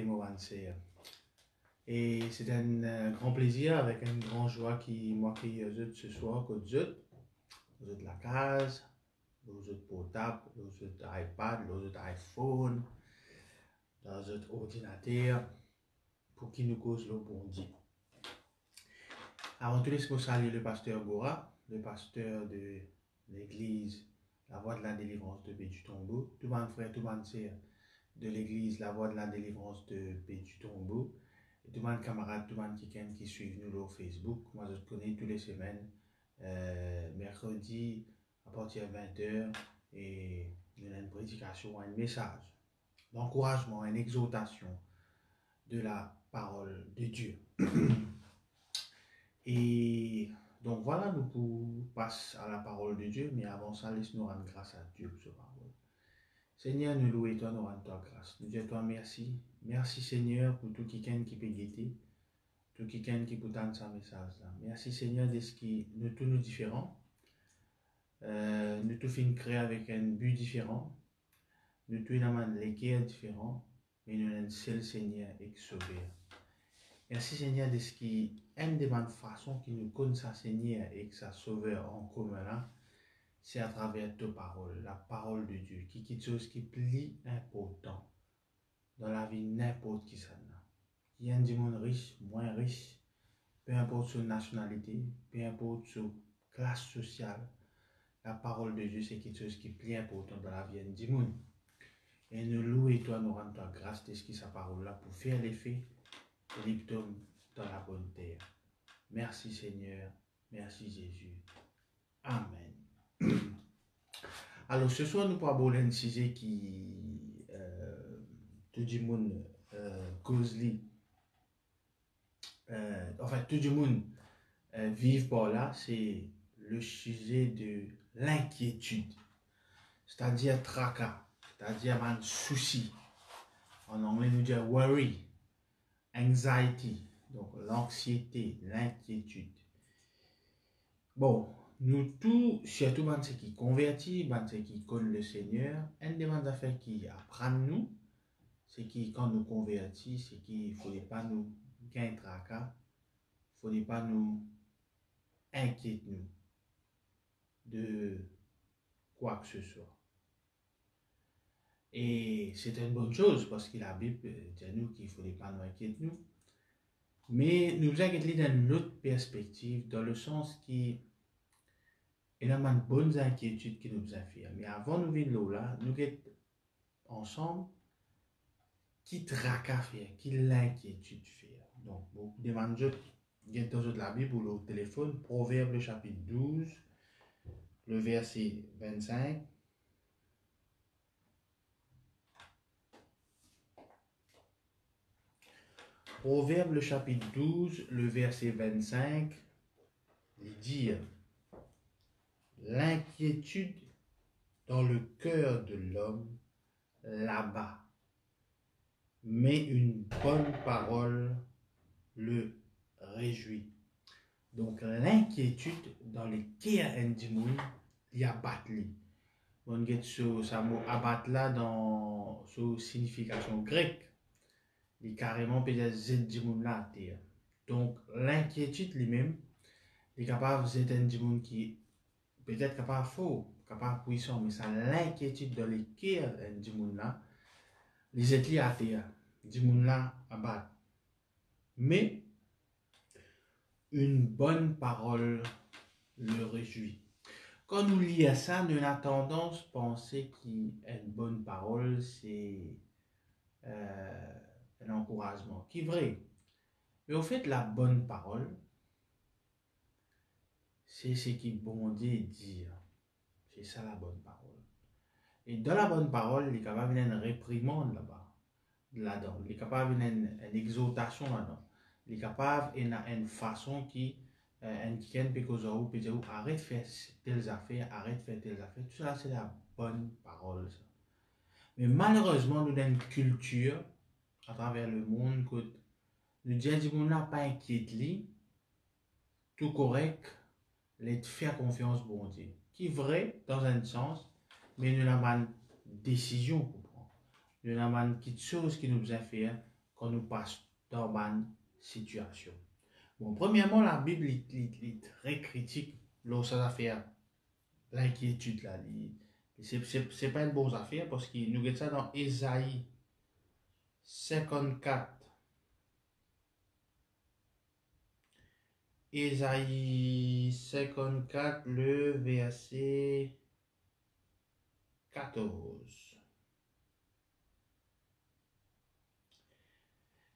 Morancer. Et c'est un grand plaisir, avec une grande joie qui m'accueille ce soir, que vous êtes la case, vous êtes portable, vous êtes iPad, vous êtes iPhone, vous êtes ordinateur, pour qui nous cause le bon Dieu. Avant tout, laissez-moi saluer le pasteur Gora, le pasteur de l'église La Voix de la Délivrance de Bédu-Tombeau, tout le monde frère, tout le monde sœur de l'église La Voix de la Délivrance de Bédu-Tombeau, et tout le monde camarade, tout le monde qui suit nous sur Facebook. Moi, je te connais toutes les semaines, mercredi à partir de 20h, et il y a une prédication, un message d'encouragement, une exhortation de la parole de Dieu. Et donc voilà, nous passons à la parole de Dieu, mais avant ça, laisse-nous rendre grâce à Dieu pour ce parole. Seigneur, nous louons toi, nous rendons toi grâce. Nous disons toi merci. Merci Seigneur pour tout quelqu'un qui peut guetter, tout quelqu'un qui peut entendre ce message là. Merci Seigneur de ce qui nous tous nous différents. Nous tous finissons créer avec un but différent. Nous tous avons les guerres différents, mais nous avons un seul Seigneur et sauveur. Merci Seigneur de ce qui une des bonnes façons qui nous connaît sa Seigneur et que sa sauveur en commun là, c'est à travers ta parole, la parole de Dieu, qui est quelque chose qui est plus important dans la vie n'importe qui ça n'a. Il y a un monde riche, moins riche, peu importe sa nationalité, peu importe sa classe sociale, la parole de Dieu c'est quelque chose qui est plus important dans la vie du monde. Et nous louons toi, nous rendons toi grâce de ce qui sa parole là pour faire l'effet et les tombe dans la bonne terre. Merci Seigneur, merci Jésus. Amen. Alors ce soir nous pourrons aborder un sujet qui tout le monde cause tout le monde vive par là, c'est le sujet de l'inquiétude, c'est-à-dire tracas, c'est-à-dire un souci. En anglais nous dit worry, anxiety, donc l'anxiété, l'inquiétude. Bon, nous tous, surtout ceux qui convertis, ceux qui connaissent le Seigneur, une des affaires qui apprennent nous, c'est que quand nous convertis, c'est qu'il ne faudrait pas nous gagner tracas, il ne faudrait pas nous inquiéter nous de quoi que ce soit. Et c'est une bonne chose parce que la Bible dit nous qu'il ne faudrait pas nous inquiéter nous. Mais nous inquiéter dans une autre perspective, dans le sens qu'il y a une bonne inquiétude qui nous a fait. Mais avant de venir là, nous sommes ensemble. Qui tracas faire, qui l'inquiétude faire. Donc, vous demandez, il y a dans la Bible ou le téléphone, Proverbe chapitre 12, le verset 25. Proverbe chapitre 12, le verset 25, il dit l'inquiétude dans le cœur de l'homme là-bas, mais une bonne parole le réjouit. Donc l'inquiétude dans les cœurs du monde, il y a battu. On get ce mot abattre là dans sa signification grecque. Il est carrément peut-être z du monde là à terre. Donc l'inquiétude lui-même est capable z du monde qui peut-être capable faux, capable puissant, mais ça l'inquiétude dans les cœurs du monde là, les êtres à terre, du monde là abattre. Mais une bonne parole le réjouit. Quand nous lisons ça, nous avons tendance à penser qu'une bonne parole, c'est un encouragement, qui est vrai. Mais au fait, la bonne parole, c'est ce qui bon Dieu dit. C'est ça la bonne parole. Et dans la bonne parole, il est capable d'une réprimande là-dedans. Il est capable d'une exhortation là-dedans. Il est capable d'une façon qui quelqu'un peut dire arrête de faire telles affaires, arrête de faire telles affaires. Tout ça, c'est la bonne parole. Ça. Mais malheureusement, nous avons une culture à travers le monde que nous disons que nous n'avons pas inquiété, tout correct, les faire confiance bon Dieu. Qui est vrai dans un sens, mais nous n'avons pas une décision pour prendre. Nous n'avons pas quelque chose qui nous a fait quand nous passons dans une situation. Bon, premièrement, la Bible est très critique lorsque ça fait l'inquiétude là. C'est pas une bonne affaire parce que nous regardons ça dans Ésaïe 54. Ésaïe 54, le verset 14.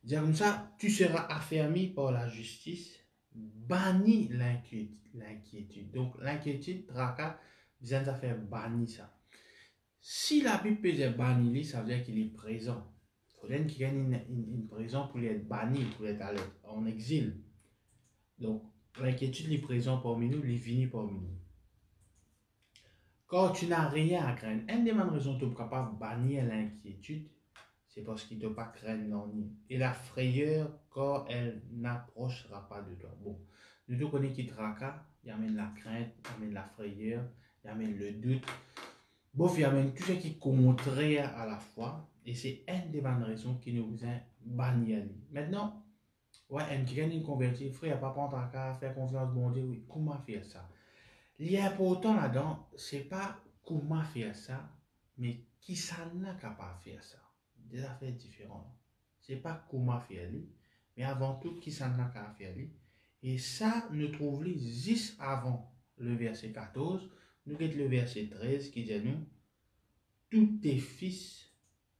Dire comme ça, tu seras affermi par la justice, banni l'inquiétude. Donc l'inquiétude, tracas, besoin de faire bannir ça. Si la Bible peut bannir, ça veut dire qu'il est présent. Il faut qu'il gagne une présence pour être banni, pour être en exil. Donc l'inquiétude est présente parmi nous, il est fini parmi nous. Quand tu n'as rien à craindre, une des raisons pour capable de bannir l'inquiétude, c'est parce qu'il ne te pas craindre non. Et la frayeur, quand elle n'approchera pas de toi. Bon, nous te connaissons qui tracas, il amène la crainte, il amène la frayeur, il amène le doute. Bon, il amène tout ce qui est contraire à la foi. Et c'est une des bonnes raisons qui nous a bannir. Maintenant, ouais, une converti, frère, il n'y a pas prendre à cas, faire confiance, bon Dieu, oui, comment faire ça? L'important là-dedans, c'est pas comment faire ça, mais qui ça n'a capable de faire ça. Des affaires différentes. C'est pas comment faire lui, mais avant tout qui ça n'a qu'à faire lui. Et ça, nous trouvons juste avant le verset 14, nous avons le verset 13 qui dit nous, tous tes fils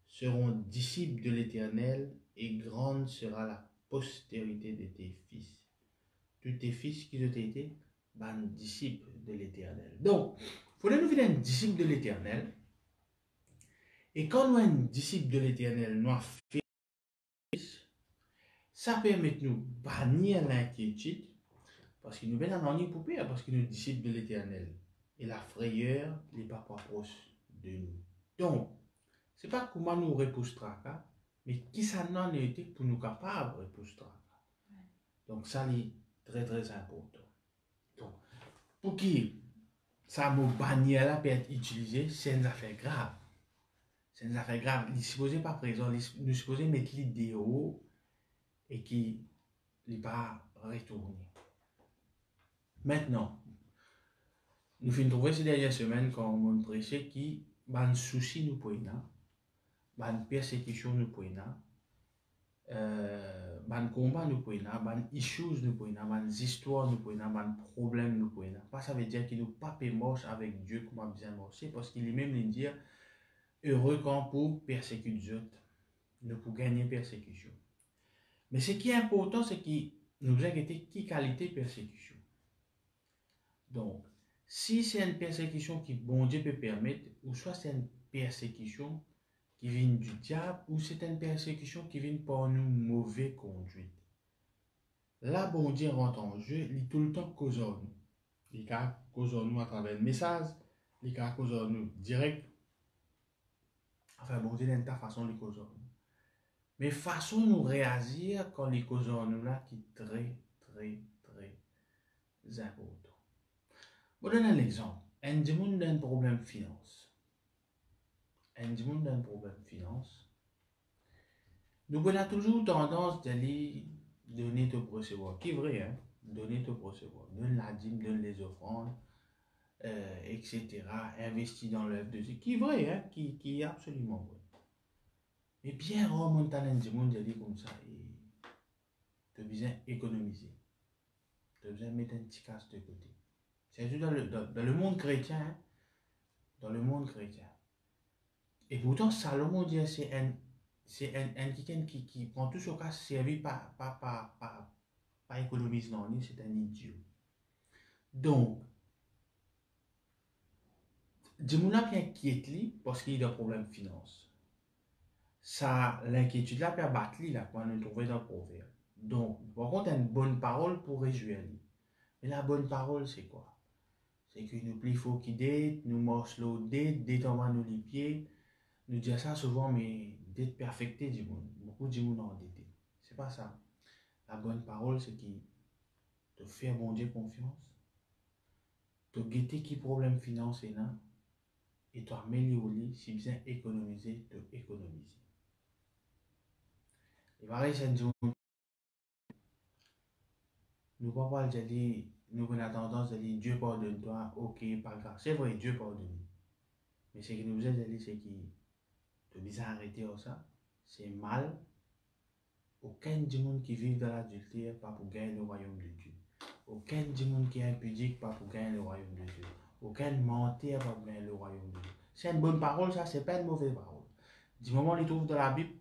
seront disciples de l'Éternel et grande sera la postérité de tes fils. Tous tes fils qui ont été disciples de l'Éternel. Donc, il faudrait nous faire un disciple de l'Éternel. Et quand nous sommes un disciple de l'Éternel, nous fait ça permet de nous bannir l'inquiétude parce qu'il nous met dans une poupée, parce qu'il nous disciple de l'Éternel. Et la frayeur n'est pas proche de nous. Donc, ce n'est pas comment nous repousser, mais qui ça n'en a été pour nous capables de repousser. Donc, ça c'est très très important. Donc, pour qui ça mot bannière là peut être utilisé, c'est une affaire grave. C'est une affaire grave. Il est supposé pas présent, nous supposé mettre l'idéo et qui n'est pas retourné. Maintenant, nous finissons trouver ces dernières semaines quand on prêchait qui ban souci nous poina, ban persécution nous poina, ban combat nous poina, ban issues nous poina, ban histoires nous poina, ban problèmes nous poina. Pas ça veut dire qu'il nous pas moche avec Dieu comme a bien marché parce qu'il est même lui dire heureux quand pour persécuter autres, nous pour gagner persécution. Mais ce qui est important, c'est qu'il nous a été qui qualité persécution. Donc, si c'est une persécution qui bon Dieu peut permettre, ou soit c'est une persécution qui vient du diable, ou c'est une persécution qui vient par nous mauvais conduite. Là, bon Dieu rentre en jeu, il est tout le temps cause nous. Il cause nous à travers le message, il cause nous direct. Enfin, bon Dieu n'a pas façon de cause nous. Mais façon nous réagir quand les causes nous là qui est très, très, très important. Je donne un exemple. Un monde a un problème de finance. Un monde a un problème de finance. Nous avons toujours tendance d'aller donner tout pour recevoir. Qui est vrai, hein? Donner tout pour recevoir. Donne la dîme, donne les offrandes, etc. Investir dans l'œuvre de Dieu. Qui est vrai, hein? Qui est absolument vrai. Mais bien, on monte dans un monde d'aller comme ça. Et tu as besoin d'économiser. Tu as besoin de mettre un petit casse de côté. C'est juste dans le monde chrétien, hein? Dans le monde chrétien. Et pourtant, Salomon dit c'est un quelqu'un qui prend tout ce cas servi pas économiser non, c'est un idiot. Donc, Dimouna qui inquiète lui parce qu'il a un problème de finance. Ça, l'inquiétude là peut battre lui là quand on trouve dans le proverbe. Donc, par contre, une bonne parole pour réjouir lui. Mais la bonne parole, c'est quoi? C'est que nous plus faut qu'il date, nous marche l'eau date en bas nous les pieds. Nous disons ça souvent, mais d'être perfecté du monde. Beaucoup de monde endetté. C'est pas ça. La bonne parole, c'est qui te faire bon Dieu confiance, te guetter qui problème financier là, et t'améliorer si bien économiser, te économiser. Et pareil, c'est une nous pas parler de dire, nous avons tendance à dire Dieu pardonne-toi, ok, pas grave. C'est vrai, Dieu pardonne. Mais ce qui nous aide à dire, c'est qu'il te bien arrêter ça. C'est mal. Aucun du monde qui vit dans l'adultère, pas pour gagner le royaume de Dieu. Aucun du monde qui est impudique, pas pour gagner le royaume de Dieu. Aucun menteur, pas pour gagner le royaume de Dieu. C'est une bonne parole, ça, c'est pas une mauvaise parole. Du moment où on les trouve dans la Bible,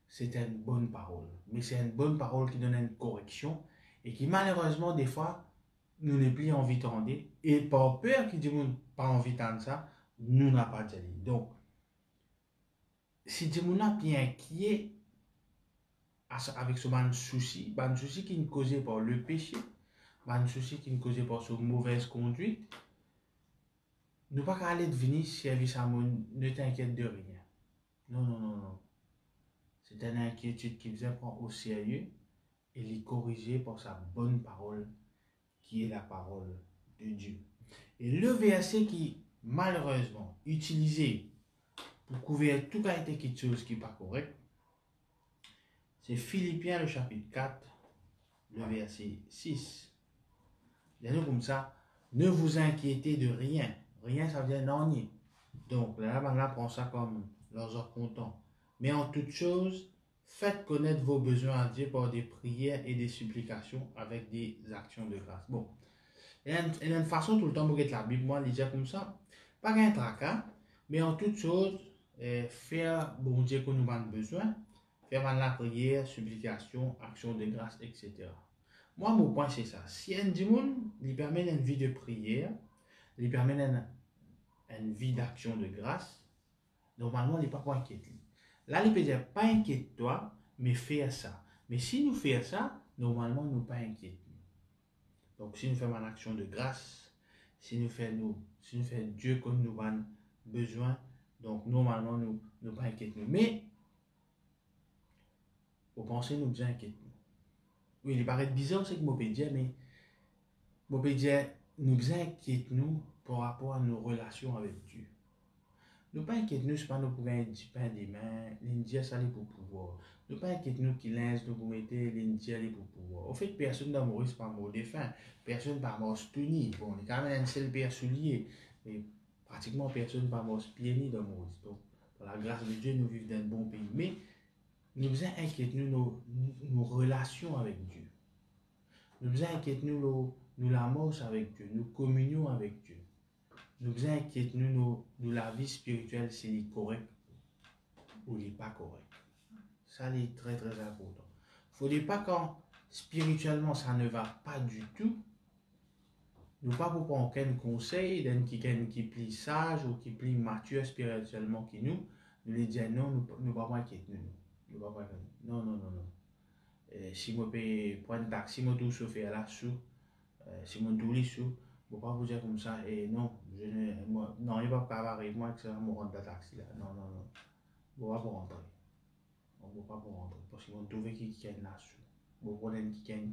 c'est une bonne parole. Mais c'est une bonne parole qui donne une correction et qui, malheureusement, des fois, nous n'est plus envie d'entendre. Et par peur qu'il dit pas envie d'entendre ça, nous n'a pas dit. Donc, si tu es bien inquiet avec ce souci qui est causé par le péché, un souci qui est causé par cette mauvaise conduite, nous pas aller devenir service à mon, ne t'inquiète de rien. Non, non, non, non. C'est une inquiétude qui vous prend au sérieux et les corriger par sa bonne parole, qui est la parole de Dieu. Et le verset qui, malheureusement, utilisé pour couvrir toute quelque chose qui n'est pas correct, c'est Philippiens le chapitre 4, le verset 6. Il y a comme ça, ne vous inquiétez de rien. Rien, ça veut dire non ni. Donc là, on prend ça comme leurs content. Mais en toute chose, faites connaître vos besoins à Dieu par des prières et des supplications avec des actions de grâce. Bon, il y a une façon tout le temps pour être la Bible, moi, dire comme ça, pas qu'un tracas, mais en toute chose, faire bon Dieu que nous avons besoin, faire la prière, supplication, action de grâce, etc. Moi, mon point, c'est ça. Si un démon lui permet une vie de prière, lui permet une vie d'action de grâce, normalement, il n'est pas inquiété. Là, il peut dire, pas inquiète-toi, mais fais ça. Mais si nous faisons ça, normalement, nous ne pas inquiétés. Donc, si nous faisons une action de grâce, si nous faisons Dieu comme nous avons besoin, donc normalement, nous ne pas inquiétés. Mais, vous pensez, nous bien inquiétés. Oui, il paraît bizarre ce que je peux dire, mais je peux dire, nous inquiétons par rapport à nos relations avec Dieu. Nous pas inquiétons, c'est pas nous pour gagner du pain des mains, l'Indien ça pour pouvoir. Nous pas inquiétons qui lance, nous pour mettre l'Indien pour pouvoir. Au fait, personne n'a mort, c'est pas mort de faim. Personne n'a mort tuni. Bon, on est quand même un seul père soulier, mais pratiquement personne n'a mort pieds ni dans Maurice. Donc, par la grâce de Dieu, nous vivons dans un bon pays. Mais nous inquiétons nos relations avec Dieu. Nous inquiétons nous l'amorce avec Dieu, nous communions avec Dieu. Nous inquiétons nous la vie spirituelle, si elle est correcte ou elle n'est pas correcte. Ça, c'est très très important. Il ne faut pas quand spirituellement ça ne va pas du tout, nous ne pas pour prendre aucun conseil d'un qui est plus sage ou qui est plus mature spirituellement que nous lui dire non, nous ne pas inquiéter nous. Non, non, non, non. Si je peux prendre un taxi, je peux chauffer là-dessous. Si je peux sous, je ne peux pas vous dire comme ça, et non, non, il ne va pas arriver, moi, que ça va me rendre la taxi là. Non, non, non. Je ne vais pas rentrer. On ne peut pas rentrer. Parce qu'ils vont trouver qui est là-dessous. Vous prenez qui est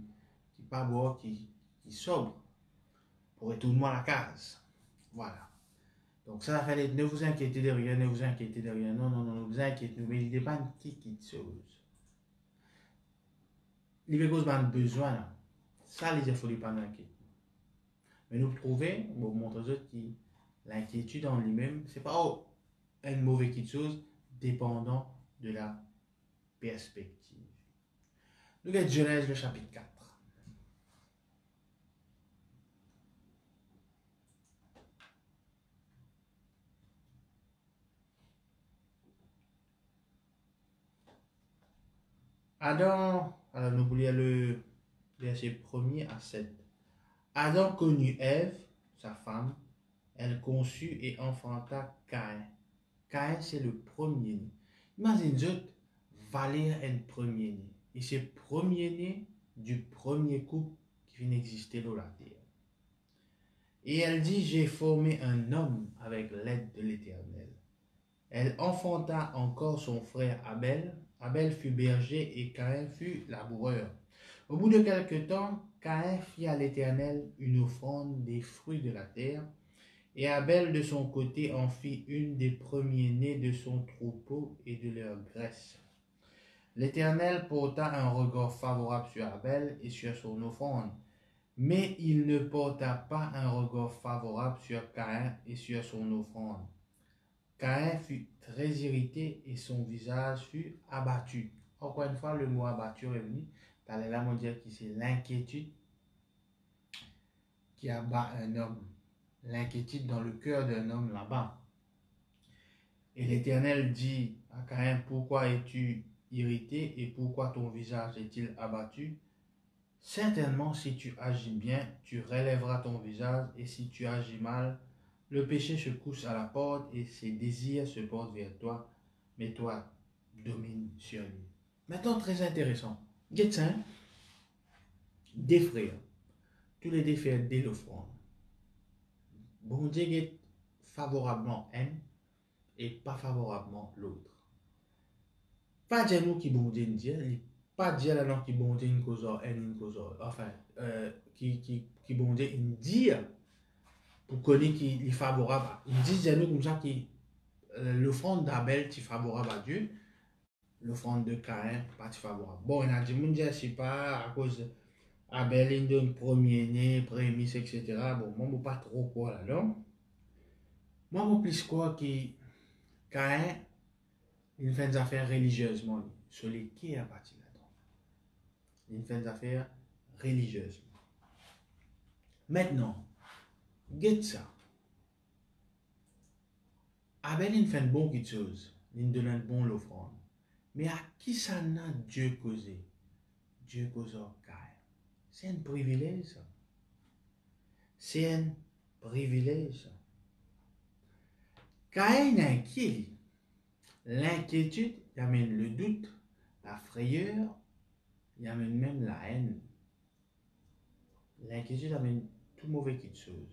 pas bon, qui sobre, pour retourner à la case. Voilà. Donc ça fait ne vous inquiétez de rien, ne vous inquiétez de rien. Non, non, non, ne vous inquiétez, mais il dépend de qui chose. Il y a besoin là. Ça, les faut pas inquiéter. Mais nous prouver, vous montrer aux autres que l'inquiétude en lui-même, c'est pas une mauvaise chose, dépendant de la perspective. Nous avons Genèse le chapitre 4. Adam, alors nous voulons le verset 1er à 7. Adam connut Ève, sa femme, elle conçut et enfanta Caïn. Caïn, c'est le premier-né. Imagine, Valer est le premier-né. Et c'est le premier-né du premier couple qui vient d'exister dans la terre. Et elle dit, j'ai formé un homme avec l'aide de l'Éternel. Elle enfanta encore son frère Abel. Abel fut berger et Caïn fut laboureur. Au bout de quelque temps, Caïn fit à l'Éternel une offrande des fruits de la terre, et Abel de son côté en fit une des premiers-nés de son troupeau et de leur graisse. L'Éternel porta un regard favorable sur Abel et sur son offrande, mais il ne porta pas un regard favorable sur Caïn et sur son offrande. Caïn fut très irrité et son visage fut abattu. Encore une fois, le mot abattu est venu. Là, on dirait que c'est l'inquiétude qui abat un homme. L'inquiétude dans le cœur d'un homme là-bas. Et l'Éternel dit à Caïn, pourquoi es-tu irrité et pourquoi ton visage est-il abattu? Certainement, si tu agis bien, tu relèveras ton visage, et si tu agis mal, le péché se couche à la porte et ses désirs se portent vers toi, mais toi, domine sur lui. Maintenant, très intéressant. Getsin, des frères, tous les deux frères dès l'offrande. Bon Dieu est favorablement un et pas favorablement l'autre. Pas dire nous qui bon Dieu dire, pas dire là non qui bon Dieu une cause une cause, enfin, qui bon Dieu une dire pour connaître qui est favorable. Ils disent nous comme ça que l'offrande d'Abel est favorable à Dieu, l'offrande de Caïn pas favorable. Bon, on a dit mon Dieu c'est pas à cause Abel il donne premier-né, prémisse, etc. Bon, moi je pas trop quoi là non. Moi je plus quoi que Caïn il fait des affaires religieusement sur les qui est à partir là-dedans. Il fait des affaires religieusement. Maintenant, get ça. Abel il fait une bonne chose, il donne une bonne offrande. Mais à qui ça n'a Dieu causé? Dieu cause Caïn. C'est un privilège ça. C'est un privilège ça. Caïn est inquiet. L'inquiétude il amène le doute, la frayeur, il amène même la haine. L'inquiétude amène tout mauvais chose.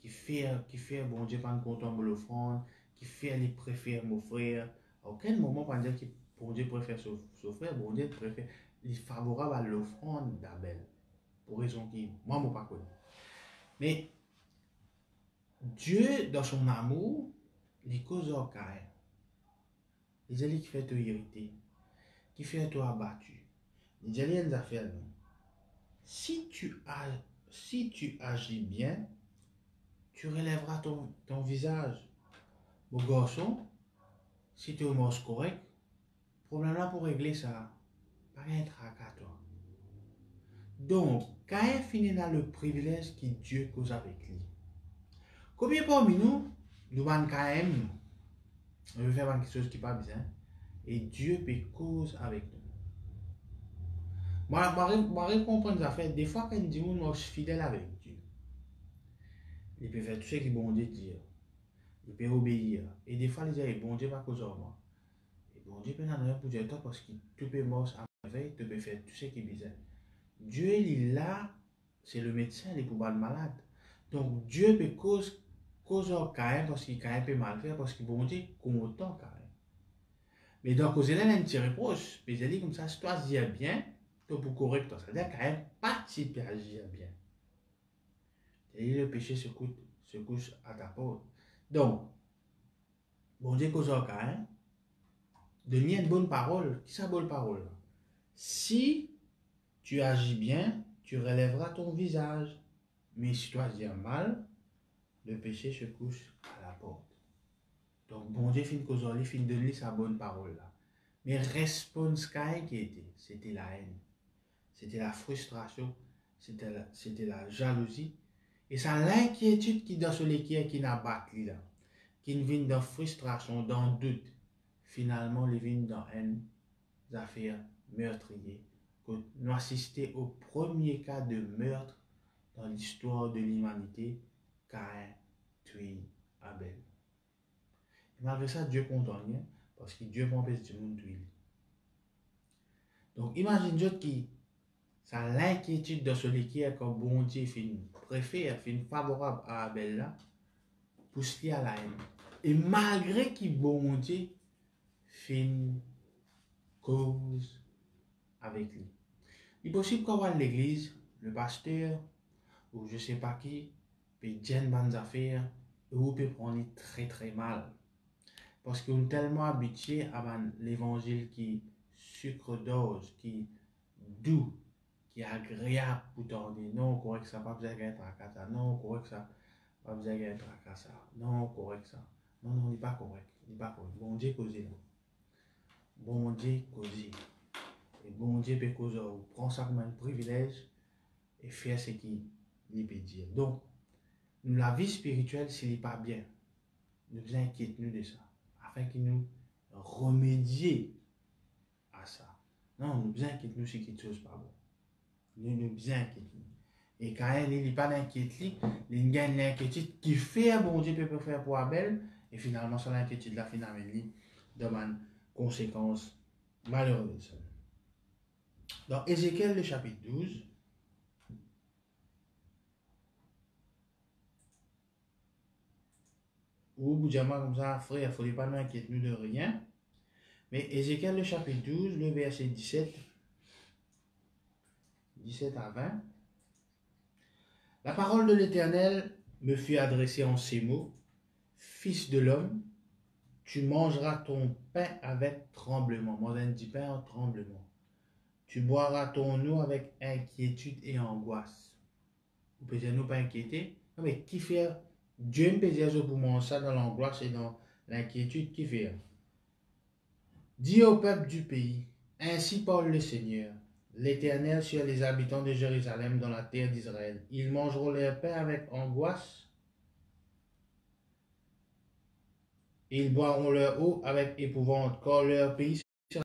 Qui fait, bon Dieu, pas content de l'offrande, qui fait, les préfère mon frère. À aucun moment, pas dire que bon Dieu préfère son frère, bon Dieu préfère, il est favorable à l'offrande d'Abel. Pour raison qui, moi, je ne pas connais. Mais, Dieu, dans son amour, il cause au Caïn. Les alliés qui fait te irriter, qui fait te abattu. Les alliés des affaires, non. Si tu agis bien, tu relèveras ton visage. Mon garçon, si tu es au correct, problème là pour régler ça, pas un tracas toi. Donc, Caïn finit dans le privilège que Dieu cause avec lui. Combien parmi nous avons Caïn, on veut faire quelque chose qui n'est pas bien, et Dieu peut cause avec nous. Moi, je comprends ça fait. Des fois, quand on dit que je suis fidèle avec Dieu, il peut faire tout ce qu'il bon Dieu dire. Il peut obéir. Et des fois, il dit, bon Dieu va causer moi. Et bon Dieu peut en pour dire toi parce que tu peux mourir à merveille, tu peux faire tout ce qui est bizarre. Dieu, il est là, c'est le médecin, il est pour le malade. Donc, Dieu peut causer Caïn parce qu'il Caïn peut mal faire, parce que bon Dieu content Caïn. Mais donc, cause là, il y a un petit reproche. Mais il dit comme ça, si toi, agis bien, tu pour correct. C'est-à-dire Caïn participe à agir bien. Et le péché se couche à ta porte. Donc, bon Dieu cause Caïn, donner une bonne parole. Qui c'est une bonne parole? Si tu agis bien, tu relèveras ton visage. Mais si tu agis mal, le péché se couche à la porte. Donc, bon Dieu fin cause il fin donner sa bonne parole là. Mais réponse Caïn qui était, c'était la haine, c'était la frustration, c'était la jalousie. Et c'est l'inquiétude qui dans ce l'équerre qui n'a pas là, qui vient dans frustration, dans doute. Finalement, il vient dans une affaire meurtrière. Nous assistons au premier cas de meurtre dans l'histoire de l'humanité, Caïn tue Abel. Et malgré ça, Dieu content rien, parce que Dieu m'empêche du monde tuer. Donc, imagine Dieu qui, ça l'inquiétude de celui qui est comme bon Dieu préfère, favorable à Abel là, pour se fier à la haine. Et malgré qu'il bon Dieu fin cause avec lui. Il est possible qu'on voit l'église, le pasteur, ou je ne sais pas qui, peut dire une bonne affaire, et vous peut prendre très très mal. Parce qu'on est tellement habitué à l'évangile qui sucre d'orge, qui doux, qui est agréable pour tendre. Non, correct ça, pas besoin d'un tracas ça. Non, correct ça, pas besoin d'un tracas ça. Non, correct ça. Non, non, il n'est pas correct. Il n'est pas correct. Bon Dieu, causez. Bon Dieu, causez. Et bon Dieu peut causer. Prends ça comme un privilège et faire ce qu'il peut dire. Donc, la vie spirituelle, s'il n'est pas bien, nous inquiétons de ça, afin que nous remédions à ça. Non, nous inquiétons si quelque chose pas bon. Nous inquiétons. Et quand il n'est pas d'inquiétude, il gagne l'inquiétude qui fait bon Dieu peut faire pour Abel, et finalement, ça l'inquiétude là, finalement, il demande conséquences malheureuses. Dans Ézéchiel, le chapitre 12, ou vous dites comme ça, frère, il ne faudrait pas nous inquiéter de rien. Mais Ézéchiel, le chapitre 12, le verset 17 à 20. La parole de l'Éternel me fut adressée en ces mots. Fils de l'homme, tu mangeras ton pain avec tremblement. Moi, je dis pain en tremblement. Tu boiras ton eau avec inquiétude et angoisse. Vous pouvez dire, nous pas inquiéter. Non, mais qui fait? Dieu me peut dire pour moi ça dans l'angoisse et dans l'inquiétude, qui fait? Dis au peuple du pays, ainsi parle le Seigneur, l'Éternel sur les habitants de Jérusalem dans la terre d'Israël. Ils mangeront leur pain avec angoisse et ils boiront leur eau avec épouvante, car leur pays sera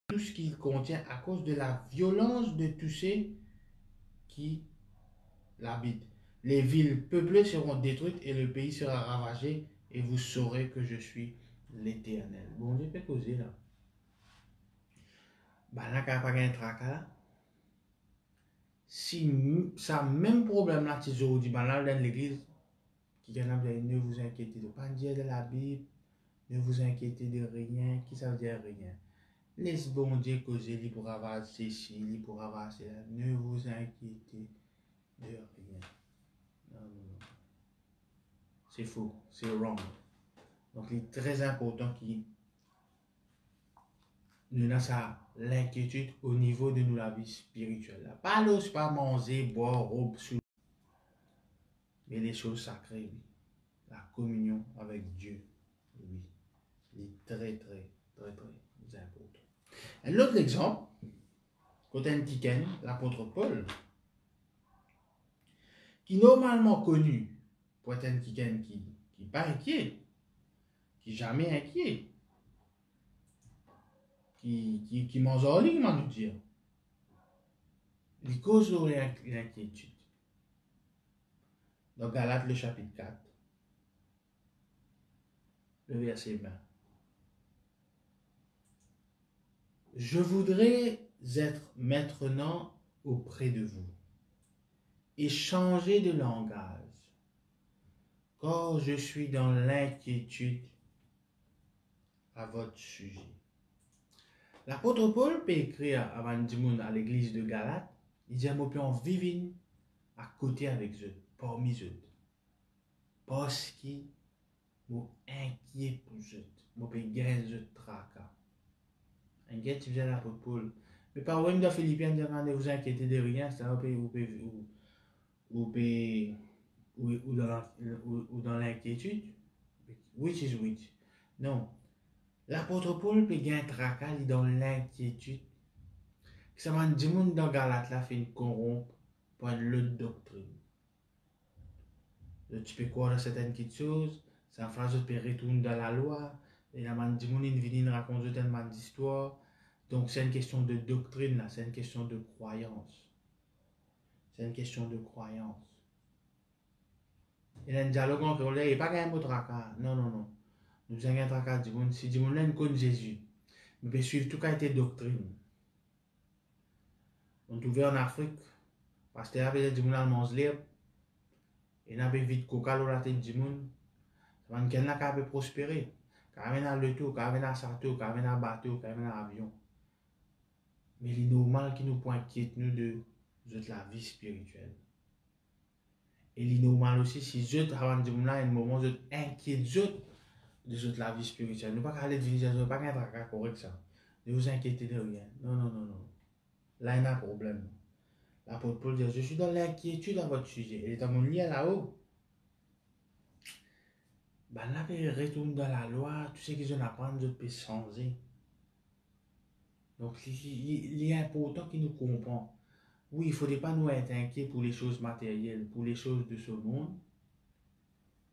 tout ce qu'il contient à cause de la violence de tous ceux qui l'habitent. Les villes peuplées seront détruites et le pays sera ravagé et vous saurez que je suis l'Éternel. Bon Dieu peut causer là. Bah là, quand il n'y a pas de tracas, si ça même problème là, tu dis, bah là, dans l'église, qui a ne vous inquiétez de pas dire de la Bible, ne vous inquiétez de rien, qui ça veut dire rien. Laisse bon Dieu causer, il pourra avoir ceci, il pourra avoir cela, ne vous inquiétez de rien. Non, non, non. C'est faux, c'est wrong. Donc, il est très important qu'il nous a ça, l'inquiétude au niveau de nous, la vie spirituelle. Pas l'os, pas manger, boire, robe, sous. Mais les choses sacrées, oui. La communion avec Dieu, oui. Il est très, très, très, très important. Un autre exemple, quand un Tiken, l'apôtre Paul, qui est normalement connu pour être un Tiken qui n'est pas inquiet, qui n'est jamais inquiet, qui mange en ligne, comment nous dire. Il cause l'inquiétude. Dans Galates, le chapitre 4, le verset 20. Je voudrais être maintenant auprès de vous et changer de langage, car je suis dans l'inquiétude à votre sujet. L'apôtre Paul peut écrire avant Dimoun à l'église de Galate, il dit, moi, on vivre à côté avec eux, parmi eux, parce qu'ils sont inquiets pour eux, moi, peux gagner eux tracas. Inquiète, tu viens l'apôtre Paul. Mais par exemple, dans Philippiens, ne vous inquiétez de rien, c'est un pays ou dans l'inquiétude, which is which. Non. L'apôtre Paul peut gagner un tracas dans l'inquiétude. Ça m'a dit, dans Galate, là, fait une corrompre pour une autre doctrine. Tu peux croire dans certaines petites choses, ça phrase peut retourner dans la loi, et la man dit, il vient raconter tellement d'histoires. Donc, c'est une question de doctrine, là, c'est une question de croyance. C'est une question de croyance. Il y a un dialogue entre eux, il n'y a pas qu'un mot tracas. Non, non, non. Nous avons un tracas, si du monde connaît Jésus, nous pouvons suivre tout qualité de doctrine. On trouve en Afrique, parce que là, du monde mange libre, et n'a pas vite coca dans la tête du monde, ça va quelqu'un qui peut prospérer. Quand même à l'auto, quand même à sato, quand même à bateau, quand même à avion. Mais il est normal qu'il nous inquiète nous de la vie spirituelle. Et il est normal aussi si je avant de là un moment je inquiète de la vie spirituelle. Nous pas aller dire je pas un tracas correct ça. Ne vous inquiétez de rien. Non, non, non, non. Là, il y a un problème. L'apôtre Paul dit, je suis dans l'inquiétude à votre sujet. Il est dans mon lit là-haut. Ben là, il retourne dans la loi. Tu sais qu'ils ont apprendre, je peux changer. Donc, il est important qu'il nous comprenne. Oui, il ne faudrait pas nous être inquiets pour les choses matérielles, pour les choses de ce monde.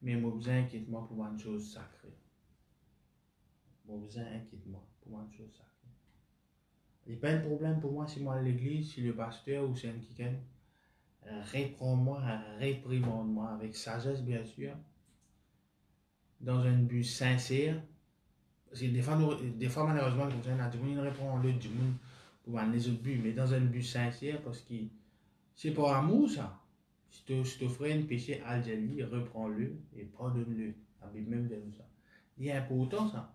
Mais moi, besoin inquiète-moi pour une chose sacrée. Moi, besoin inquiète-moi pour une chose sacrée. Il n'y a pas de problème pour moi si moi à l'église, si le pasteur ou c'est un quelqu'un reprend-moi, réprimande-moi avec sagesse, bien sûr, dans un but sincère. Parce que des fois malheureusement, comme ça, il y a du monde qui répond l'autre du monde pour les autres buts, mais dans un but sincère, parce que c'est pour amour, ça. Si tu ferais un péché, Algérie, reprends-le et pardonne-le. La Bible même dit ça. Il est important, ça.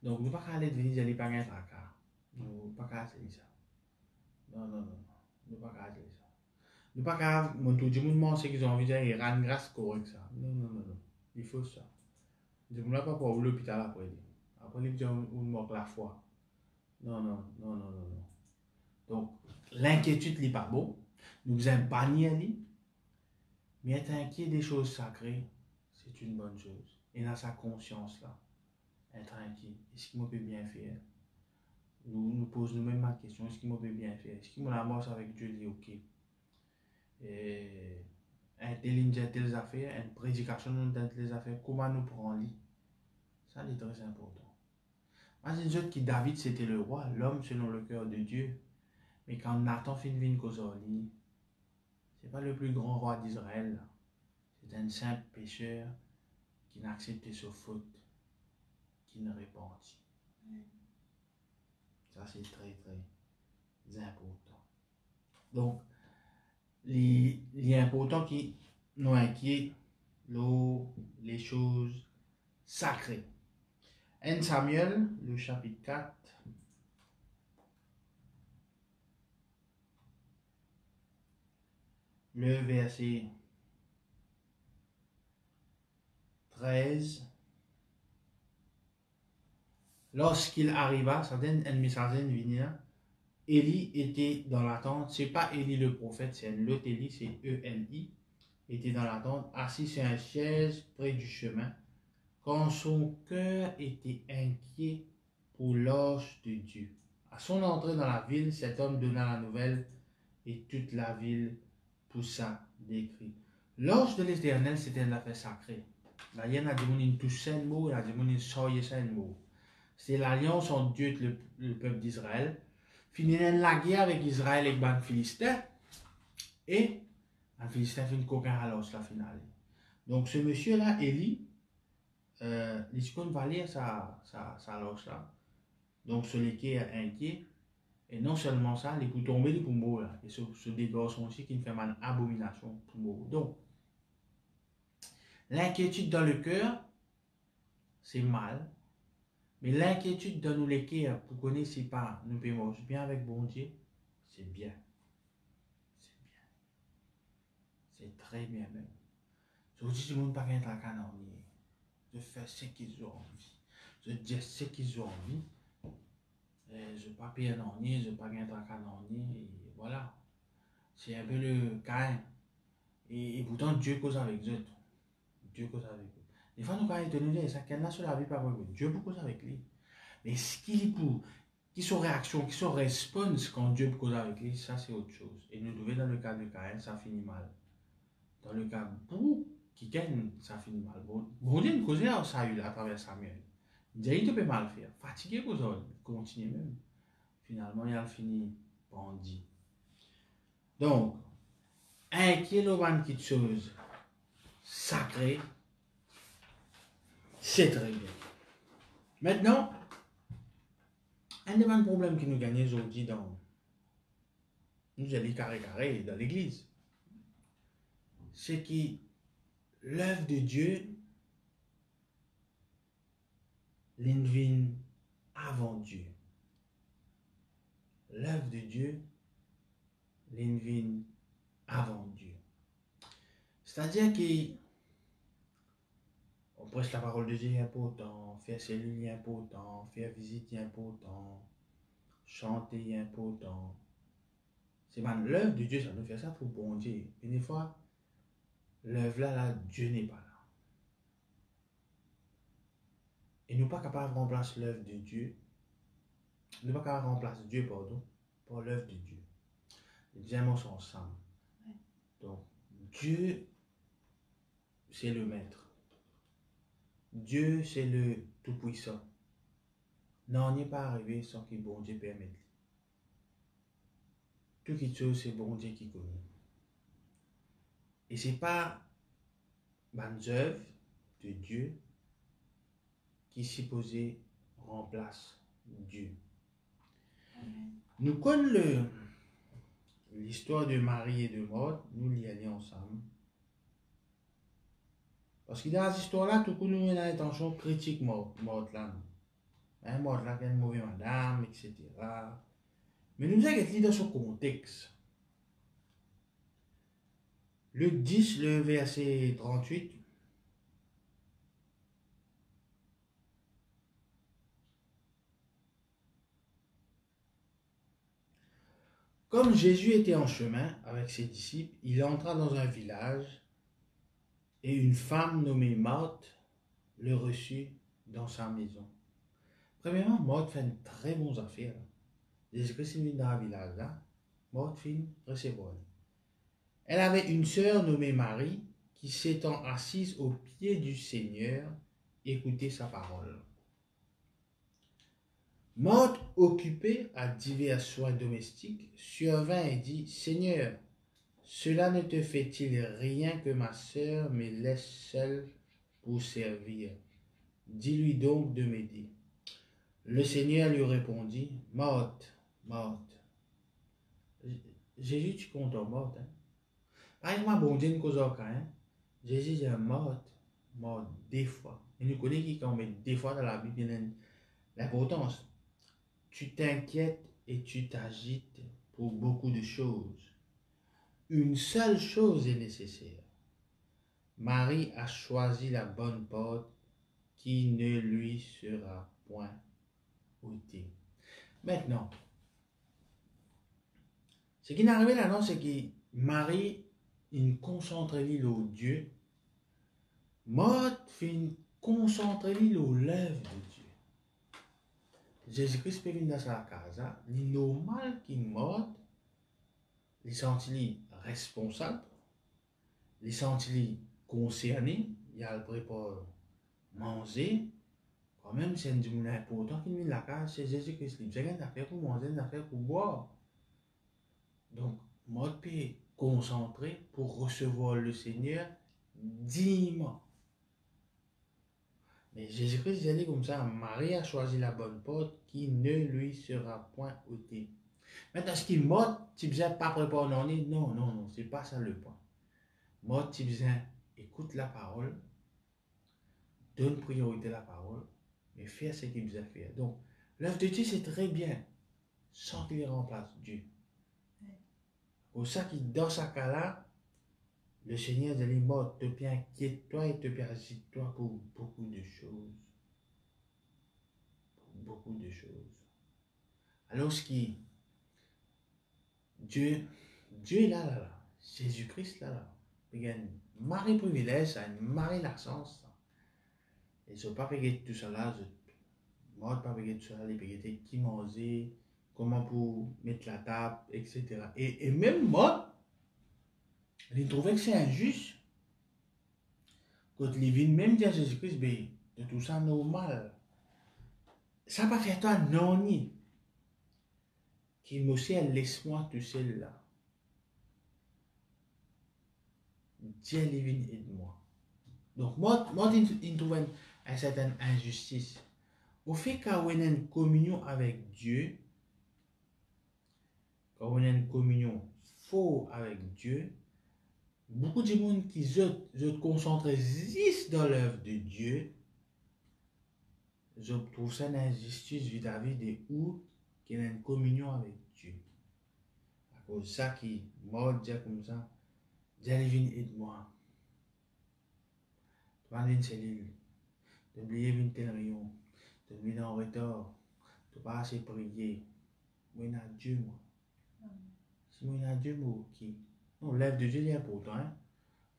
Donc, nous ne pouvons pas aller devenir des pas un tracas. Nous ne pouvons pas faire ça. Non, non, non. Nous ne pouvons pas faire ça. Nous ne pouvons pas faire tout le monde sait qu'ils ont envie de dire, ils rendent grâce correct ça. Non, non, non, non. Il faut ça. Je ne peux pas pour l'hôpital après. Après, ils disent, on manque la foi. Non, non, non, non, non, non. Donc, l'inquiétude n'est pas bon. Nous avons banni lui. Mais être inquiet des choses sacrées, c'est une bonne chose. Et dans sa conscience là, être inquiet, est-ce qu'il me peut bien faire? Nous posons nous-mêmes la question, est-ce qu'il me peut bien faire? Est-ce qu'il me l'amorce avec Dieu dit ok? Et un tel ligne telles affaires, une prédication dans telles affaires, comment nous prendre lui? Ça c'est très important. Moi j'ai dit que David c'était le roi, l'homme selon le cœur de Dieu. Mais quand Nathan finit une cause en lui, c'est pas le plus grand roi d'Israël. C'est un simple pécheur qui n'accepte ses fautes, qui ne repentit. Ça, c'est très, très important. Donc, il est important qu'il nous inquiète les choses sacrées. 1 Samuel, le chapitre 4, le verset 13. Lorsqu'il arriva, ça donne un message venu. Élie était dans la tente. C'est pas Élie le prophète, c'est l'autre Élie, c'est E-L-I. Était dans la tente, assis sur une chaise près du chemin, quand son cœur était inquiet pour l'arche de Dieu. À son entrée dans la ville, cet homme donna la nouvelle et toute la ville poussa des cris. L'arche de l'Éternel, c'était une affaire sacrée. Là, il y a des gens qui touchent un mot, il y a des gens qui sortent un mot. C'est l'alliance entre Dieu et le peuple d'Israël. Finit la guerre avec Israël et les Philistins. Et les Philistins font une coquin à l'os, la finale. Donc, ce monsieur-là, Élie, l'Iscon va lire sa loge là. Donc, celui qui est inquiet, et non seulement ça, il peut tomber pour mourir. Et ce des garçons aussi qui fait une abomination pour mourir. Donc, l'inquiétude dans le cœur, c'est mal. Mais l'inquiétude dans nous les cœurs, pour connaître si pas nous pouvons bien avec bon Dieu, c'est bien. C'est bien. C'est très bien même. Je vous dis, tout le monde pas qu'un tracas dans le je fais ce qu'ils ont envie. Je dis ce qu'ils ont envie. Je ne pas payer un ornier, je ne pas gagner un tracas d'ornier, et voilà. C'est un peu le cas. Et pourtant, Dieu cause avec eux. Dieu cause avec eux. Des fois, nous, quand il te dit, ça, qu'elle n'a sur la vie, pas vrai. Dieu cause avec lui. Mais ce qu'il est pour, qui sont réaction, qui sont réponse quand Dieu cause avec lui, ça, c'est autre chose. Et nous devons, dans le cas de Caïn, ça finit mal. Dans le cas pour qui gagne, ça finit mal. Bon Dieu, nous cause ça à travers Samuel. Dieu, il peut mal faire. Fatigué, vous continuez même. Finalement, il a fini bandit. Donc, inquiet de quelque chose sacré, c'est très bien. Maintenant, un des problèmes qui nous gagne aujourd'hui nous allons carré dans l'église, c'est que l'œuvre de Dieu l'invine avant Dieu. L'œuvre de Dieu l'invine avant Dieu. C'est-à-dire que on prêche la parole de Dieu est important, faire cellule est important, faire visite est important. chanter important. C'est l'œuvre de Dieu, ça nous fait ça pour bon Dieu. Mais des fois, l'œuvre là, Dieu n'est pas là. Et nous pas capables de remplacer l'œuvre de Dieu. Nous pas capables de remplacer Dieu, pardon, par l'œuvre de Dieu. Les diamants sont ensemble. Donc, Dieu, c'est le maître. Dieu, c'est le tout-puissant. Non, on n'est pas arrivé sans que bon Dieu permette. Tout qui chose, c'est bon Dieu qui connaît. Et ce n'est pas les œuvres de Dieu qui supposé remplace Dieu. Amen. Nous connaissons l'histoire de Marie et de Marthe, nous l'y allons ensemble. Parce que dans cette histoire-là, tout le monde a une intention critique Marthe là. Marthe là, qui est une mauvaise madame, etc. Mais nous avons été dans ce contexte. Le 10, le verset 38. Comme Jésus était en chemin avec ses disciples, il entra dans un village et une femme nommée Marthe le reçut dans sa maison. Premièrement, Marthe fait une très bonne affaire. Jésus-Christ est venu dans le village là, Marthe fit recevoir. Elle avait une sœur nommée Marie qui s'étant assise aux pieds du Seigneur, écoutait sa parole. Marthe, occupée à divers soins domestiques, survint et dit, Seigneur, cela ne te fait-il rien que ma sœur me laisse seule pour servir? Dis-lui donc de m'aider. Le Seigneur lui répondit, Marthe, Marthe. Jésus, tu comptes en Marthe, hein? Par exemple, bon Dieu, nous hein? Jésus dit Marthe, Marthe, des fois. Et nous connaissons qui quand on met des fois dans la Bible, il y a l'importance. Tu t'inquiètes et tu t'agites pour beaucoup de choses. Une seule chose est nécessaire. Marie a choisi la bonne porte qui ne lui sera point ôtée. Maintenant, ce qui est arrivé là-dedans, c'est que Marie, il concentre l'île au Dieu. Marthe fait une concentre l'île au l'œuvre de Dieu. Jésus-Christ peut venir dans sa casa, il est normal qu'il Marthe, il senti responsable, il senti concerné, il a le préparé manger, quand même c'est un monde important qui vient de la case, c'est Jésus-Christ, il a une affaire pour manger, une affaire pour boire. Donc, Marthe peut concentrer pour recevoir le Seigneur dignement. Mais Jésus-Christ dit comme ça, Marie a choisi la bonne porte qui ne lui sera point ôtée. Maintenant, ce qui est mort, tu ne pas préparer non, c'est pas ça le point. Mort, tu écoute la parole, donne priorité à la parole, mais fais ce qu'il besoin faire. Donc, l'œuvre de Dieu, c'est très bien, sans qu'il remplace Dieu. Pour ça que dans ce cas-là, le Seigneur dit, mort, te bien inquiète-toi et te bien agite-toi pour beaucoup de choses. Pour beaucoup de choses. Alors, ce qui Dieu est là. Jésus-Christ là. Il y a une Marie privilège, une Marie naissance. Et je ne pas payer tout ça là, je ne pas payer tout ça là, les payer qui manger, comment pour mettre la table, etc. Et même moi, je trouvais que c'est injuste. Quand les vignes même dire Jésus-Christ, de tout ça normal. Ça ne va pas faire toi non ni. Qui me sait, laisse-moi tout seul là. Dieu les vignes aide-moi. Donc, moi il trouve une certaine injustice. Au fait qu'on a une communion avec Dieu, quand on a une communion forte avec Dieu, beaucoup de monde qui se concentrent juste dans l'œuvre de Dieu, je trouve ça une injustice vis-à-vis des autres qui ont une communion avec Dieu. À cause de ça qui m'a dit comme ça, Dieu viens aide-moi. Tu vas dans une cellule, tu oublies une telle rayon, tu oublies en retard, tu pas assez prier. moi, il y a Dieu, moi. Si moi, il y a Dieu, moi, ok. Non, l'œuvre de Dieu est important, hein.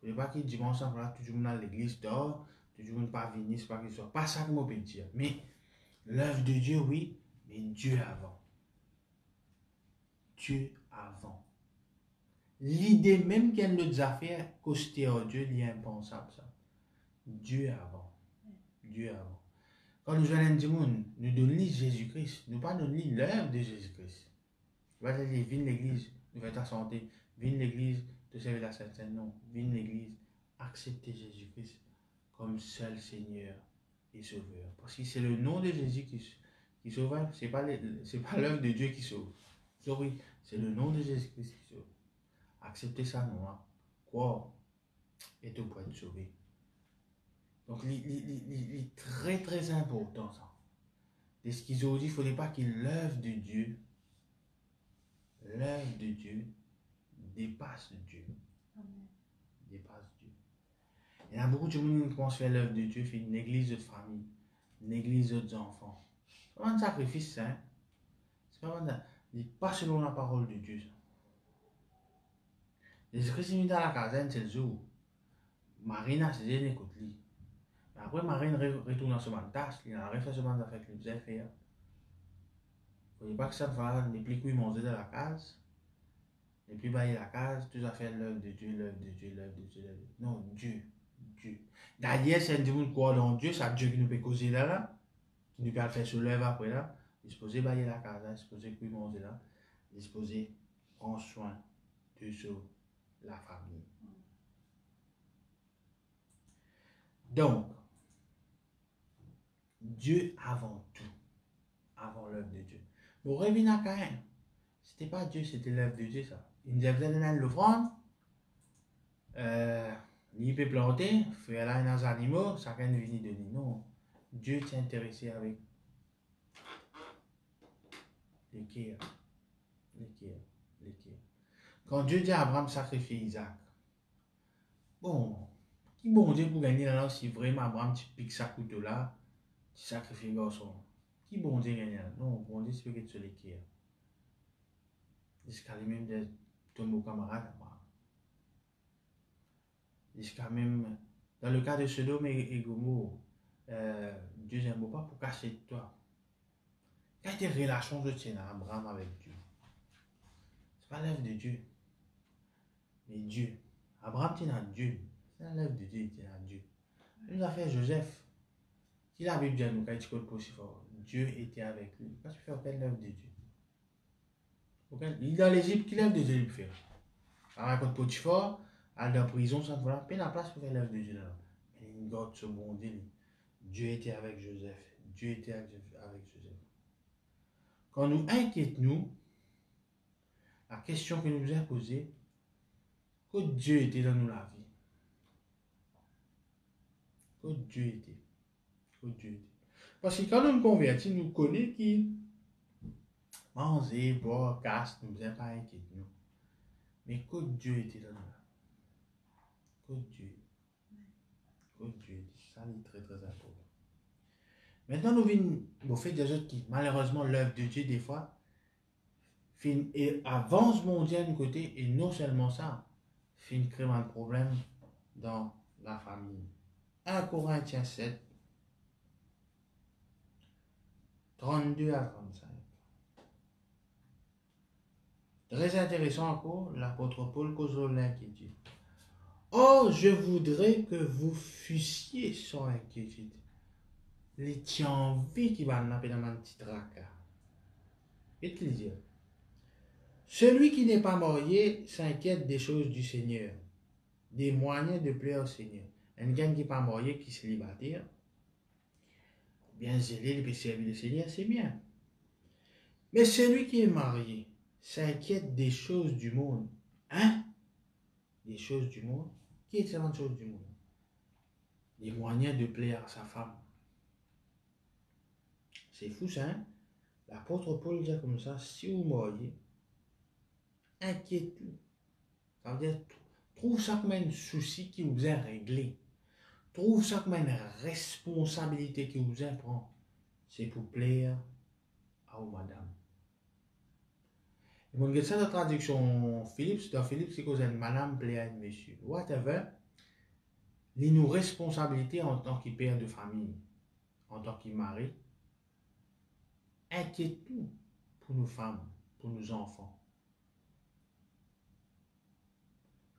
Il ne faut pas qu'il dimanche, voilà, toujours dans l'église dehors, toujours pas venir, c'est pas qu'il soit. Pas ça que moi, je peux dire. Mais l'œuvre de Dieu, oui, mais Dieu avant. Dieu avant. L'idée même qu'elle nous a fait coster à Dieu, il est impensable, ça. Dieu avant. Dieu avant. Quand nous allons dire, nous donnons Jésus-Christ, nous ne pas donner l'œuvre de Jésus-Christ. Nous ne pas dire, viens l'église, nous faisons ta santé, viens l'église, te servir la Sainte Seine. Non, viens l'église, accepter Jésus-Christ comme seul Seigneur et Sauveur. Parce que c'est le nom de Jésus qui sauve, ce n'est pas l'œuvre de Dieu qui sauve. Sorry, c'est le nom de Jésus-Christ qui sauve. Accepter ça, non, hein. Quoi? Et tout pour être sauvé. Donc, il est très très important ça. De ce qu'ils ont dit, il ne faudrait pas que l'œuvre de Dieu dépasse Dieu. Amen. Dépasse Dieu. Il y a beaucoup de gens qui pensent faire l'œuvre de Dieu, faire une église de famille, une église d'enfants. C'est pas un sacrifice, hein. C'est pas selon la parole de Dieu. Jésus-Christ est venu dans la caserne, c'est le jour. Marina, c'est une écoute. Après, Marine retourne dans ce tâche, il a refait ce mandat avec lui, faire. Il ne faut pas que ça va, les plus qu'il manger dans la case, les plus bailler la case, tout à fait l'œuvre de Dieu, l'œuvre de Dieu, l'œuvre de Dieu, l'œuvre de Dieu. Non, Dieu, Dieu. D'ailleurs, c'est un démon quoi dans Dieu, c'est Dieu qui nous peut causer là, qui nous peut faire se lever après là, il est supposé bailler la case, il est supposé qu'il manger là, il est supposé prendre soin de la famille. Donc, Dieu avant tout, avant l'œuvre de Dieu. Vous revenez à Caïn. C'était pas Dieu, c'était l'œuvre de Dieu, ça. Il nous a donné l'offrande. Il peut planter, faire là dans les animaux, chacun vient donner. Non. Dieu s'est intéressé avec les cœurs. Quand Dieu dit à Abraham sacrifier Isaac, bon, qui bon Dieu pour gagner là, si vraiment Abraham tu piques sa couteau là, tu sacrifies le garçon. Qui bon Dieu gagne là? Non, bon Dieu c'est que tu les cœurs. Jusqu'à lui-même de ton camarade à moi. Jusqu'à même, dans le cas de Sodome et Gomorrhe, Dieu n'aime pas pour cacher de toi. Quelle est la relation de tiens Abraham avec Dieu? Ce n'est pas l'œuvre de Dieu. Mais Dieu. Abraham tient à Dieu. C'est l'œuvre de Dieu, il tient à Dieu. Il nous a fait Joseph. Si la Bible dit à nous, quand il code possible, Dieu était avec lui. Parce qu'il fait aucune œuvre de Dieu. Il est dans l'Égypte, qui l'œuvre de Dieu il fait? Alors, quand Potiphar, à la prison, ça ne voilà pas la place pour faire l'œuvre de Dieu là. Mais il garde ce bon Dieu. Dieu était avec Joseph. Dieu était avec Joseph. Quand nous inquiétons, la question que nous nous avons posée, que Dieu était dans nous la vie. Que Dieu était. Que Dieu était. Parce que quand nous nous convertis, nous connaissons qui manger, boire, casse, nous ne sommes pas inquiétés. Mais que Dieu était dans nous la vie. Que Dieu. Que Dieu était. Ça, c'est très très important. Maintenant, nous venons au fait des autres qui, malheureusement, l'œuvre de Dieu, des fois, et avance mondial d'un côté, et non seulement ça, fin créer un problème dans la famille. 1 Corinthiens 7, 32 à 35. Très intéressant encore, l'apôtre Paul cause l'inquiétude. Oh, je voudrais que vous fussiez sans inquiétude. Les tiens en vie qui va l'appeler dans un petit tracas. Et qu'il dit, celui qui n'est pas marié s'inquiète des choses du Seigneur, des moyens de plaire au Seigneur. Un gars qui n'est pas marié, qui est célibataire, bien zélé, il peut servir le Seigneur, c'est bien. Mais celui qui est marié s'inquiète des choses du monde. Hein? Des choses du monde? Qui est ces choses du monde? Les moyens de plaire à sa femme. C'est fou ça, hein? L'apôtre Paul dit comme ça, si vous mariez, inquiète-vous. Ça veut dire, trouve ça comme un souci qui vous est réglé. Trouve ça comme une responsabilité qui vous imprend. C'est pour plaire à vous, madame. Et mon gars, ça de traduction Philippe, dans Philippe, c'est cause une madame plaît à un monsieur. Whatever. Les nos responsabilités en tant que père de famille, en tant que mari, inquiète-nous pour nos femmes, pour nos enfants.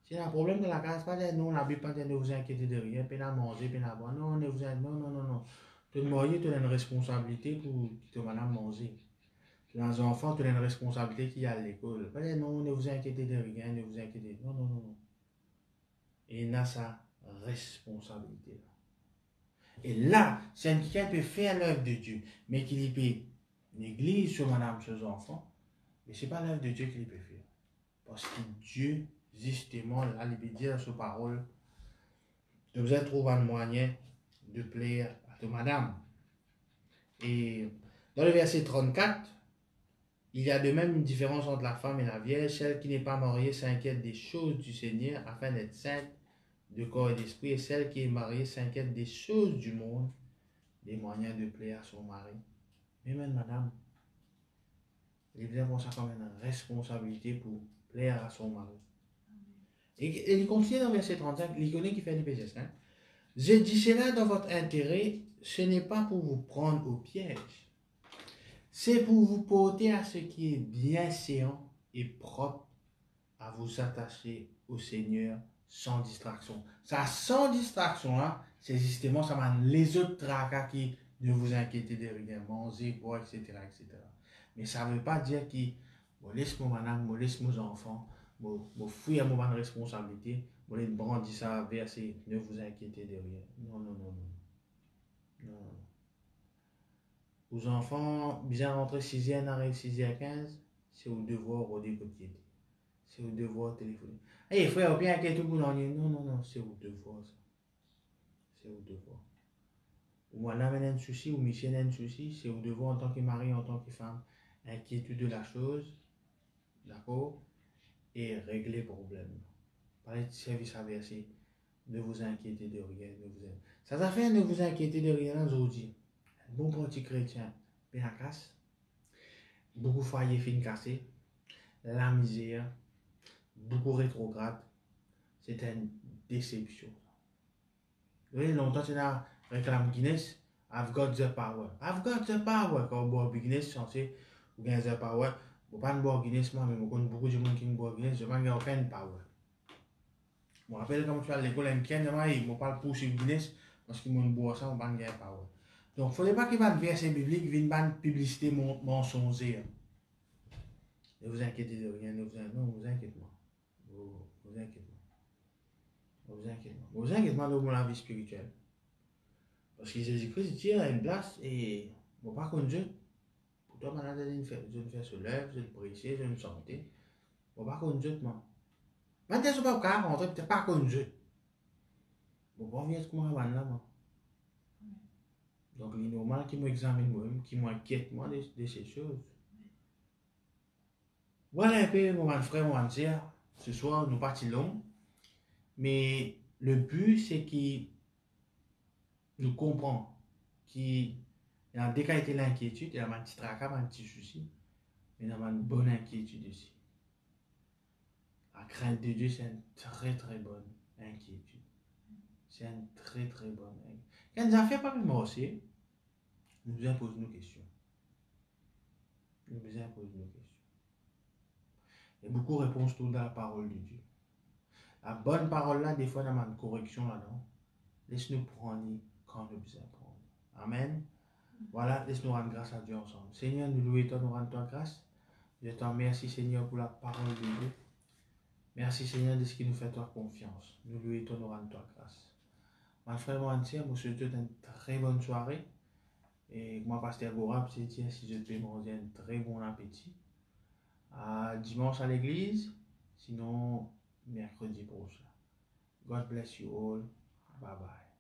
Si un problème de la case, pas de non, la Bible pas de ne vous inquiéter de rien, puis à manger, puis à boire. Non, ne vous inquiétez, non, non, non, non. Tu marié, tu as une responsabilité pour te madame manger. Tu as un enfant, tu as une responsabilité qui est à l'école. Pas de non, ne vous inquiétez de rien, ne vous inquiétez. Non, non, non, non. Et il a sa responsabilité. Et là, si quelqu'un peut faire l'œuvre de Dieu, mais qu'il peut néglige sur madame, ses enfants, mais ce n'est pas l'œuvre de Dieu qu'il peut faire. Parce que Dieu, justement, là, il peut dire sur parole, de vous trouver un moyen de plaire à toute madame. Et dans le verset 34, il y a de même une différence entre la femme et la vierge. Celle qui n'est pas mariée s'inquiète des choses du Seigneur afin d'être sainte de corps et d'esprit. Et celle qui est mariée s'inquiète des choses du monde, des moyens de plaire à son mari. Mais même madame, il vient voir ça comme une responsabilité pour plaire à son mari. Et il continue dans verset 35, il connaît qui fait des péchés. Hein? Je dis cela dans votre intérêt, ce n'est pas pour vous prendre au piège, c'est pour vous porter à ce qui est bienséant et propre, à vous attacher au Seigneur sans distraction. Ça, sans distraction, hein, c'est justement ça, man, les autres tracas qui ne vous inquiétez de rien, manger, boire, etc., etc. Mais ça ne veut pas dire que je laisse mon madame, je laisse mes enfants, je fouille à mon responsabilité, je les brandis ça, verser, ne vous inquiétez de rien. Non, non, non, non. Non. Aux enfants, bien rentrer 6e, arrive 6h15, c'est au devoir au décotier. C'est au devoir de téléphoner. Hey frère, bien inquiété pour non, non, non, non, c'est au devoir ça. C'est au devoir. Ou madame a un souci, ou Michel a un souci, c'est au devoir en tant que mari, en tant que femme. Inquiétude de la chose, d'accord, et régler le problème. Parler de service à verser, ne vous inquiétez de rien. Ça fait ne vous inquiétez de rien aujourd'hui. Un bon petit chrétien, bien à casse, beaucoup de foyers fin cassés, la misère, beaucoup rétrograde, c'est une déception. Vous voyez, longtemps, tu as réclamé Guinness, I've got the power. I've got the power. Quand on boit Guinness, censé, ou bien the power. Je ne pas boire Guinness, moi, mais je connais beaucoup de gens qui boivent Guinness, je n'ai pas aucun power. Je me rappelle quand je suis à l'école américaine, ils ne pas pousser Guinness parce qu'ils m'ont boire ça, je n'ai pas de power. Donc, il ne faudrait pas qu'il y ait un verset biblique, vienne une publicité mensongère. Ne vous inquiétez de rien, non, vous inquiétez pas. Vous inquiétez pas. Vous inquiétez pas. Vous inquiétez pas dans la vie spirituelle. Parce que Jésus-Christ tient une place et je ne pas connaître Dieu. Pourtant, maintenant, je ne fais se lève, je ne prêcher, je ne santé. Je ne pas connaître Dieu, moi. Maintenant, je ne suis pas rentrer, je ne pas connaître Dieu. Je ne pas venir comme un là, moi. Donc, il est normal qu'il m'examine moi-même, qu'il m'inquiète moi de ces choses. Voilà un peu, mon frère, mon sœur. Ce soir, nous partons long. Mais le but, c'est qu'il nous comprend. Qu'il y a des cas de l'inquiétude, il y a un petit tracas, un petit souci. Mais il y a une bonne inquiétude aussi. La crainte de Dieu, c'est une très très bonne inquiétude. C'est une très très bonne inquiétude. Quand nous avons fait pas même aussi, nous nous posons nos questions. Nous nous posons nos questions. Et beaucoup répondent tout dans la parole de Dieu. La bonne parole là, des fois, on a une correction là-dedans. Laisse-nous prendre quand nous besoin prendre. Amen. Voilà, laisse-nous rendre grâce à Dieu ensemble. Seigneur, nous louons toi, nous rendons toi grâce. Je te remercie, Seigneur, pour la parole de Dieu. Merci, Seigneur, de ce qui nous fait toi confiance. Nous louons toi, nous rendons toi grâce. Mon frère, mon sœur, je vous souhaite une très bonne soirée. Et moi, Pasteur Gora, je dire si je peux manger un très bon appétit. À dimanche à l'église, sinon mercredi prochain. God bless you all. Bye bye.